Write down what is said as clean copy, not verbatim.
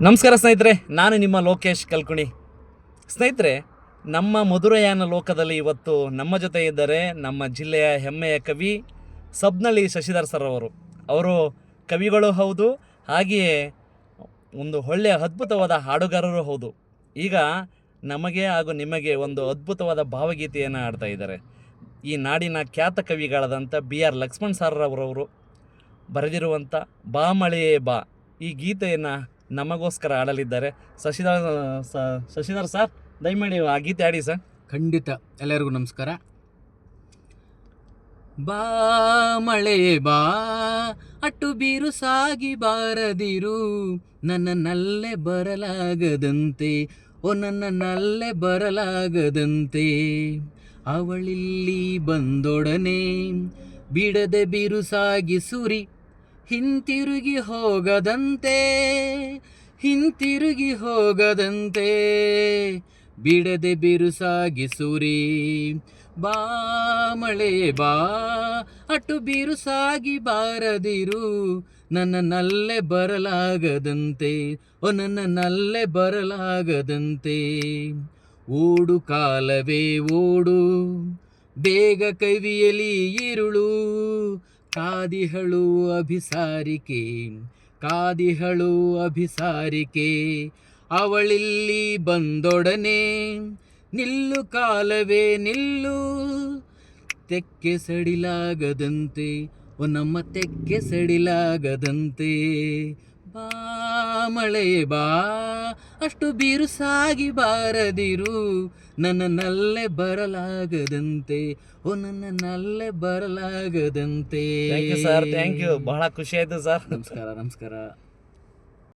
ನಮಸ್ಕಾರ ಸ್ನೇಹಿತರೆ, ನಾನು ನಿಮ್ಮ ಲೋಕೇಶ್ ಕಲ್ಕುಣಿ. ಸ್ನೇಹಿತರೆ, ನಮ್ಮ ಮಧುರಯಾನ ಲೋಕದಲ್ಲಿ ಇವತ್ತು ನಮ್ಮ ಜೊತೆ ಇದ್ದಾರೆ ನಮ್ಮ ಜಿಲ್ಲೆಯ ಹೆಮ್ಮೆಯ ಕವಿ ಸಬ್ನಳ್ಳಿ ಶಶಿಧರ್ ಸರ್ ಅವರು ಕವಿಗಳು ಹೌದು, ಹಾಗೆಯೇ ಒಂದು ಒಳ್ಳೆಯ ಅದ್ಭುತವಾದ ಹಾಡುಗಾರರು ಹೌದು. ಈಗ ನಮಗೆ ಹಾಗೂ ನಿಮಗೆ ಒಂದು ಅದ್ಭುತವಾದ ಭಾವಗೀತೆಯನ್ನು ಹಾಡ್ತಾ ಇದ್ದಾರೆ. ಈ ನಾಡಿನ ಖ್ಯಾತ ಕವಿಗಳಾದಂಥ BR ಲಕ್ಷ್ಮಣ್ ಸರ್ ಅವರವರು ಬರೆದಿರುವಂಥ ಬಾ ಮಳೆಯೇ ಬಾ ಈ ಗೀತೆಯನ್ನು ನಮಗೋಸ್ಕರ ಹಾಡಲಿದ್ದಾರೆ. ಶಶಿಧರ್ ಸರ್, ದಯಮಾಡಿ ಆ ಗೀತೆ ಹಾಡಿ ಸರ್. ಖಂಡಿತ. ಎಲ್ಲರಿಗೂ ನಮಸ್ಕಾರ. ಬಾ ಮಳೆ ಬಾ, ಅಟ್ಟು ಬೀರು ಸಾಗಿ ಬಾರದಿರು, ನನ್ನಲ್ಲೇ ಬರಲಾಗದಂತೆ, ಓ ನನ್ನಲ್ಲೇ ಬರಲಾಗದಂತೆ, ಅವಳಿಲ್ಲಿ ಬಂದೊಡನೆ ಬಿಡದೆ ಬಿರುಸಾಗಿ ಸುರಿ, ಹಿಂತಿರುಗಿ ಹೋಗದಂತೆ, ಹಿಂತಿರುಗಿ ಹೋಗದಂತೆ, ಬಿಡದೆ ಬಿರುಸಾಗಿ ಸುರಿ. ಬಾ ಮಳೆ ಬಾ, ಅಟ್ಟು ಬಿರುಸಾಗಿ ಬಾರದಿರು, ನನ್ನಲ್ಲೇ ಬರಲಾಗದಂತೆ, ಓ ನನ್ನಲ್ಲೇ ಬರಲಾಗದಂತೆ. ಓಡು ಕಾಲವೇ ಓಡು, ಬೇಗ ಕವಿಯಲಿ ಇರುಳು, ಕಾದಿಹಳು ಅಭಿಸಾರಿಕೆ, ಕಾದಿಹಳು ಅಭಿಸಾರಿಕೆ, ಅವಳಿಲ್ಲಿ ಬಂದೊಡನೆ ನಿಲ್ಲು ಕಾಲವೇ ನಿಲ್ಲು, ತೆಕ್ಕೆ ಸಡಿಲಾಗದಂತೆ, ಓ ನಮ್ಮ ತೆಕ್ಕೆ ಸಡಿಲಾಗದಂತೆ. ಬಾ ಮಳೆ ಬಾ, ಅಷ್ಟು ಬಿರುಸಾಗಿ ಬಾರದಿರು, ನನ್ನಲ್ಲೇ ಬರಲಾಗದಂತೆ, ಓ ನನ್ನಲ್ಲೇ ಬರಲಾಗದಂತೆ. Thank you sir, thank you. ಬಹಳ ಖುಷಿ ಆಯಿತು ಸರ್. ನಮಸ್ಕಾರ.